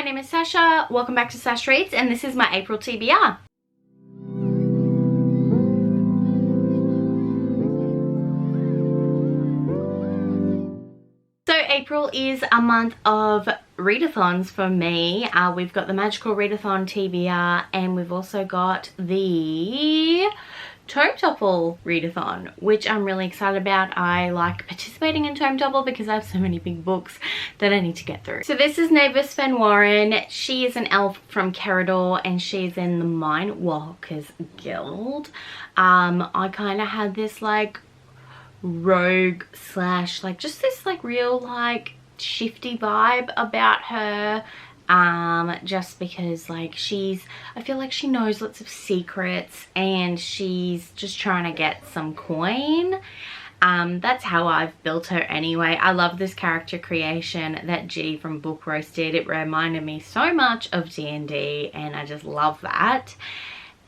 name is Sasha. Welcome back to Sash Reads, and this is my April TBR. So April is a month of readathons for me. We've got the Magical Readathon TBR, and we've also got the Tome Topple readathon, which I'm really excited about. I like participating in Tome Topple because I have so many big books that I need to get through. So this is Mavis Van Warren. She is an elf from Kerador, and she's in the Mindwalkers Guild. I kind of had this like rogue slash like just this like real like shifty vibe about her, just because like I feel like she knows lots of secrets and she's just trying to get some coin. That's how I've built her anyway. I love this character creation that G from Book Roast did. It reminded me so much of D&D, and I just love that.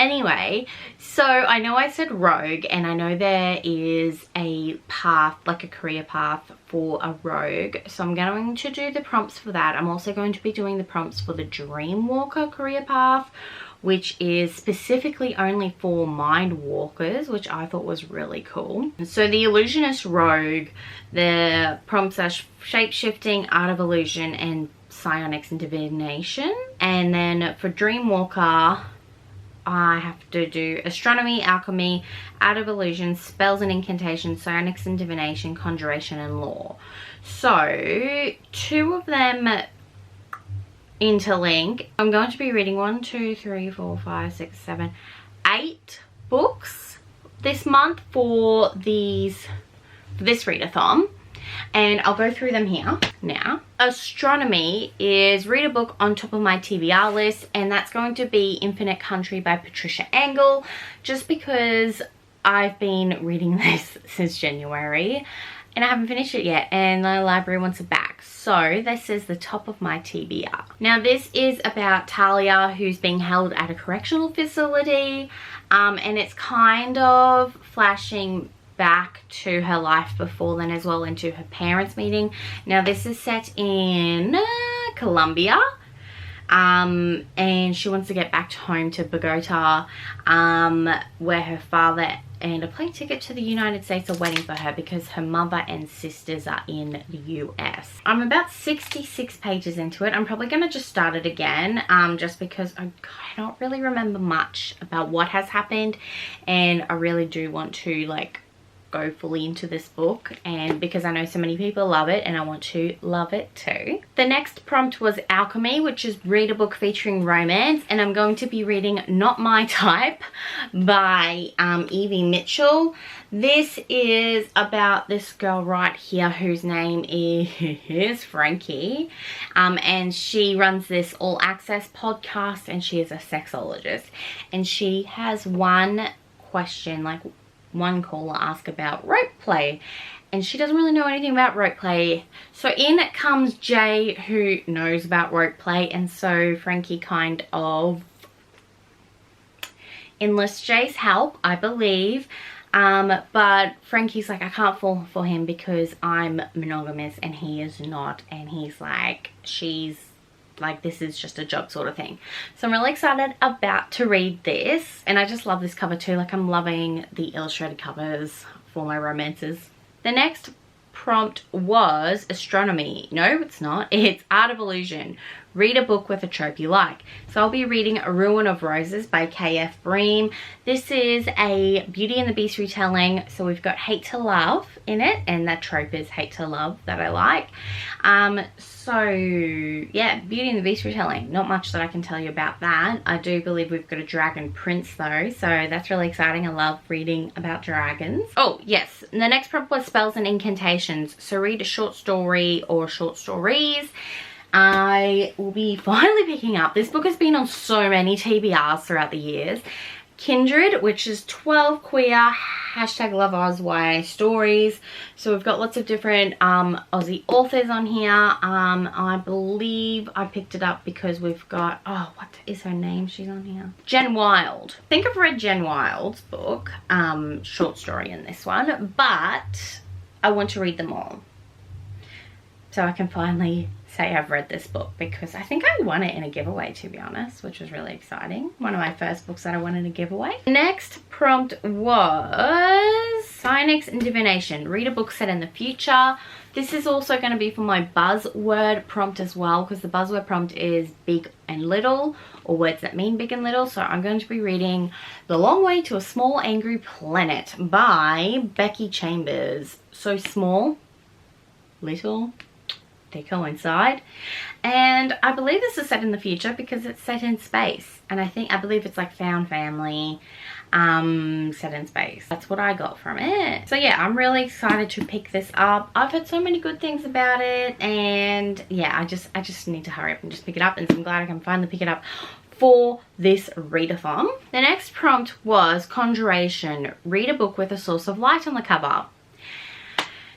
Anyway, so I know I said rogue, and I know there is a path, like a career path for a rogue. So I'm going to do the prompts for that. I'm also going to be doing the prompts for the Dreamwalker career path, which is specifically only for mind walkers, which I thought was really cool. So the illusionist rogue, the prompts are shape-shifting, art of illusion, and psionics and divination. And then for Dreamwalker, I have to do astronomy, alchemy, art of illusion, spells and incantations, psionics and divination, conjuration, and lore. So two of them interlink. I'm going to be reading 1, 2, 3, 4, 5, 6, 7, 8 books this month for this readathon, and I'll go through them here now. Astronomy is read a book on top of my TBR list, and that's going to be Infinite Country by Patricia Engel, just because I've been reading this since January and I haven't finished it yet, and the library wants it back. So this is the top of my TBR. Now this is about Talia, who's being held at a correctional facility, and it's kind of flashing back to her life before then as well, into her parents meeting. Now this is set in Colombia, and she wants to get back home to Bogota, where her father and a plane ticket to the United States are waiting for her because her mother and sisters are in the US. I'm about 66 pages into it. I'm probably going to just start it again, just because I don't really remember much about what has happened, and I really do want to like go fully into this book, and because I know so many people love it and I want to love it too. The next prompt was alchemy, which is read a book featuring romance, and I'm going to be reading Not My Type by Evie Mitchell. This is about this girl right here whose name is Frankie, and she runs this all access podcast, and she is a sexologist, and she has one question, like one caller asked about rope play, and she doesn't really know anything about rope play. So in comes Jay, who knows about rope play, and so Frankie kind of enlists Jay's help, I believe. But Frankie's like, I can't fall for him because I'm monogamous and he is not, and he's like, she's like, this is just a job sort of thing. So I'm really excited about to read this, and I just love this cover too. Like, I'm loving the illustrated covers for my romances. The next prompt was astronomy. No, it's not. It's art of illusion. Read a book with a trope you like. So I'll be reading A Ruin of Roses by K.F. Bream. This is a Beauty and the Beast retelling. So we've got hate to love in it, and that trope is hate to love that I like. So yeah, Beauty and the Beast retelling. Not much that I can tell you about that. I do believe we've got a dragon prince though, so that's really exciting. I love reading about dragons. Oh yes, the next prompt was spells and incantations. So read a short story or short stories. I will be finally picking up. This book has been on so many TBRs throughout the years. Kindred, which is 12 queer #LoveOzYA stories. So we've got lots of different Aussie authors on here. I believe I picked it up because we've got, oh, what is her name? She's on here. Jen Wild. I think I've read Jen Wild's book, short story in this one, but I want to read them all so I can finally say I've read this book, because I think I won it in a giveaway, to be honest, which was really exciting. One of my first books that I won in a giveaway. Next prompt was Psionics and Divination. Read a book set in the future. This is also going to be for my buzzword prompt as well, because the buzzword prompt is big and little, or words that mean big and little. So I'm going to be reading The Long Way to a Small Angry Planet by Becky Chambers. So small, little, they coincide, and I believe this is set in the future because it's set in space, and I believe it's like found family set in space. That's what I got from it. So yeah, I'm really excited to pick this up. I've heard so many good things about it, and yeah, I just need to hurry up and just pick it up, and so I'm glad I can finally pick it up for this readathon. The next prompt was Conjuration. Read a book with a source of light on the cover.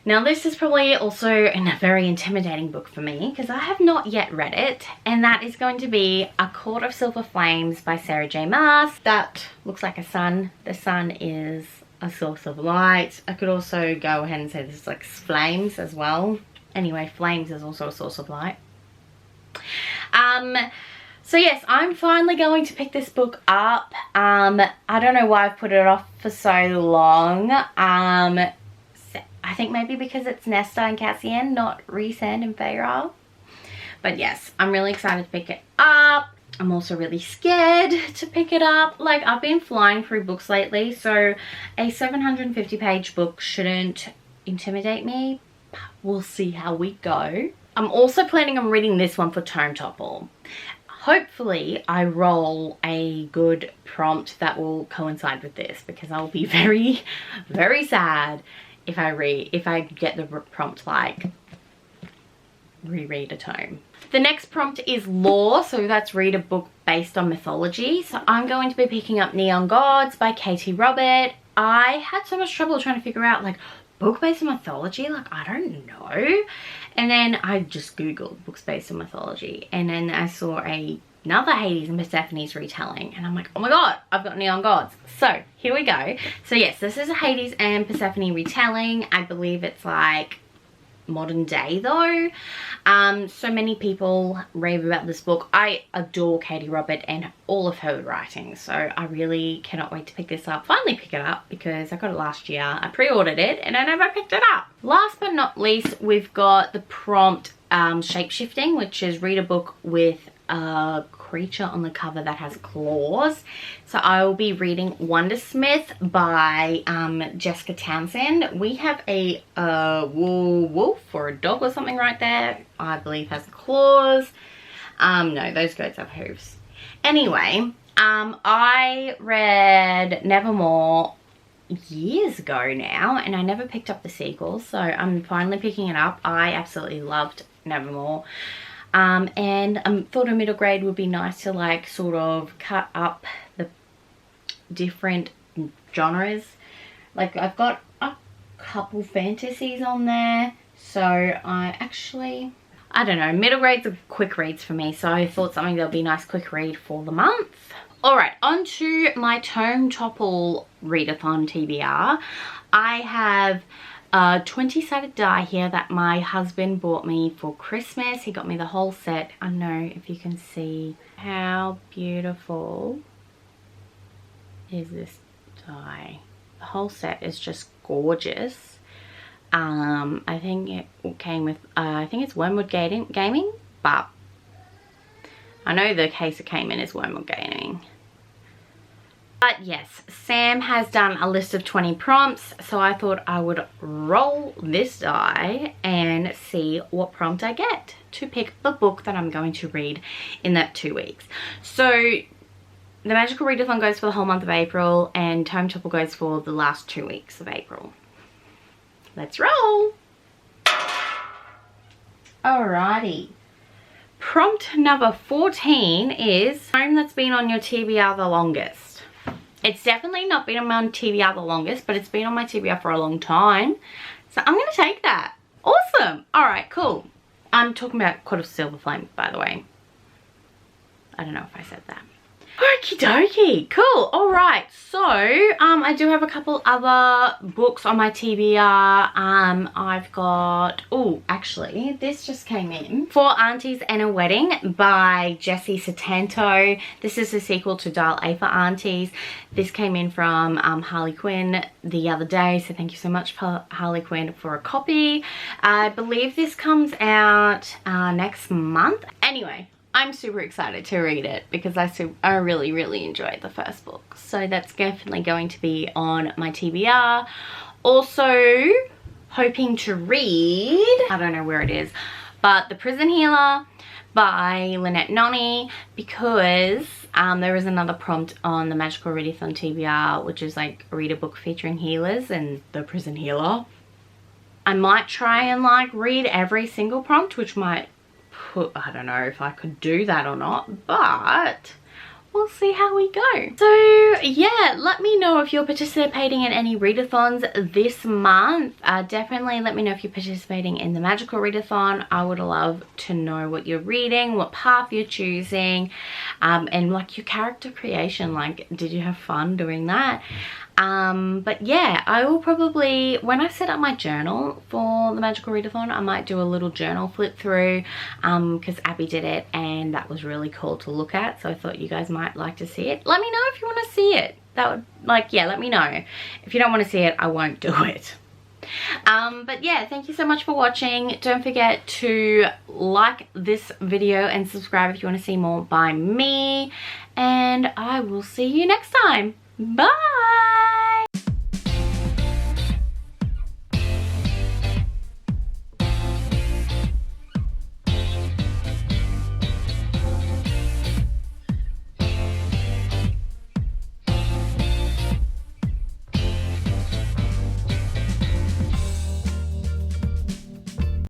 Now this is probably also a very intimidating book for me because I have not yet read it, and that is going to be A Court of Silver Flames by Sarah J. Maas. That looks like a sun. The sun is a source of light. I could also go ahead and say this is like flames as well. Anyway, flames is also a source of light. So yes, I'm finally going to pick this book up. I don't know why I've put it off for so long. I think maybe because it's Nesta and Cassian, not Rhysand and Feyre. But yes, I'm really excited to pick it up. I'm also really scared to pick it up. Like, I've been flying through books lately, so a 750-page book shouldn't intimidate me. But we'll see how we go. I'm also planning on reading this one for Tome Topple. Hopefully I roll a good prompt that will coincide with this, because I will be very, very sad if I get the prompt like reread a tome. The next prompt is lore, so that's read a book based on mythology. So I'm going to be picking up Neon Gods by Katie Robert. I had so much trouble trying to figure out like book based on mythology, like I don't know. And then I just googled books based on mythology, and then I saw another Hades and Persephone's retelling, and I'm like, oh my god, I've got Neon Gods. So here we go. So yes, this is a Hades and Persephone retelling. I believe it's like modern day though. So many people rave about this book. I adore Katie Robert and all of her writing, so I really cannot wait to pick this up. Finally pick it up, because I got it last year. I pre-ordered it and I never picked it up. Last but not least, we've got the prompt Shapeshifting, which is read a book with a creature on the cover that has claws. So I will be reading Wondersmith by Jessica Townsend. We have a wolf or a dog or something right there, I believe has claws. No, those goats have hooves. Anyway, I read Nevermore years ago now, and I never picked up the sequel, so I'm finally picking it up. I absolutely loved Nevermore. And I thought a middle grade would be nice to like sort of cut up the different genres. Like I've got a couple fantasies on there, so I don't know, middle grades are quick reads for me, so I thought something that would be a nice quick read for the month. Alright, on to my Tome Topple Readathon TBR. I have a 20-sided die here that my husband bought me for Christmas. He got me the whole set. I don't know if you can see how beautiful is this die. The whole set is just gorgeous. I think it came with, I think it's Wormwood Gaming, but I know the case it came in is Wormwood Gaming. But yes, Sam has done a list of 20 prompts, so I thought I would roll this die and see what prompt I get to pick the book that I'm going to read in that 2 weeks. So the Magical Readathon goes for the whole month of April, and Tome Topple goes for the last 2 weeks of April. Let's roll! Alrighty. Prompt number 14 is Home that's been on your TBR the longest. It's definitely not been on my TBR the longest, but it's been on my TBR for a long time. So I'm going to take that. Awesome. Alright, cool. I'm talking about Court of Silver Flames, by the way. I don't know if I said that. Okie dokie, cool. All right, so I do have a couple other books on my TBR. I've got, oh, actually, this just came in. Four Aunties and a Wedding by Jessie Satanto. This is a sequel to Dial A for Aunties. This came in from Harley Quinn the other day, so thank you so much for Harley Quinn for a copy. I believe this comes out next month. Anyway, I'm super excited to read it because I really enjoyed the first book. So that's definitely going to be on my TBR. Also, hoping to read, I don't know where it is, but The Prison Healer by Lynette Noni, because there is another prompt on the Magical Readathon TBR, which is like read a book featuring healers and The Prison Healer. I might try and like read every single prompt, which might put, I don't know if I could do that or not, but we'll see how we go. So yeah, let me know if you're participating in any readathons this month. Definitely let me know if you're participating in the Magical Readathon. I would love to know what you're reading, what path you're choosing, and like your character creation. Like, did you have fun doing that? But yeah, I will probably, when I set up my journal for the Magical Readathon, I might do a little journal flip through, because Abby did it and that was really cool to look at, so I thought you guys might like to see it. Let me know if you want to see it. That would, like, yeah, let me know. If you don't want to see it, I won't do it. But yeah, thank you so much for watching. Don't forget to like this video and subscribe if you want to see more by me, and I will see you next time. Bye.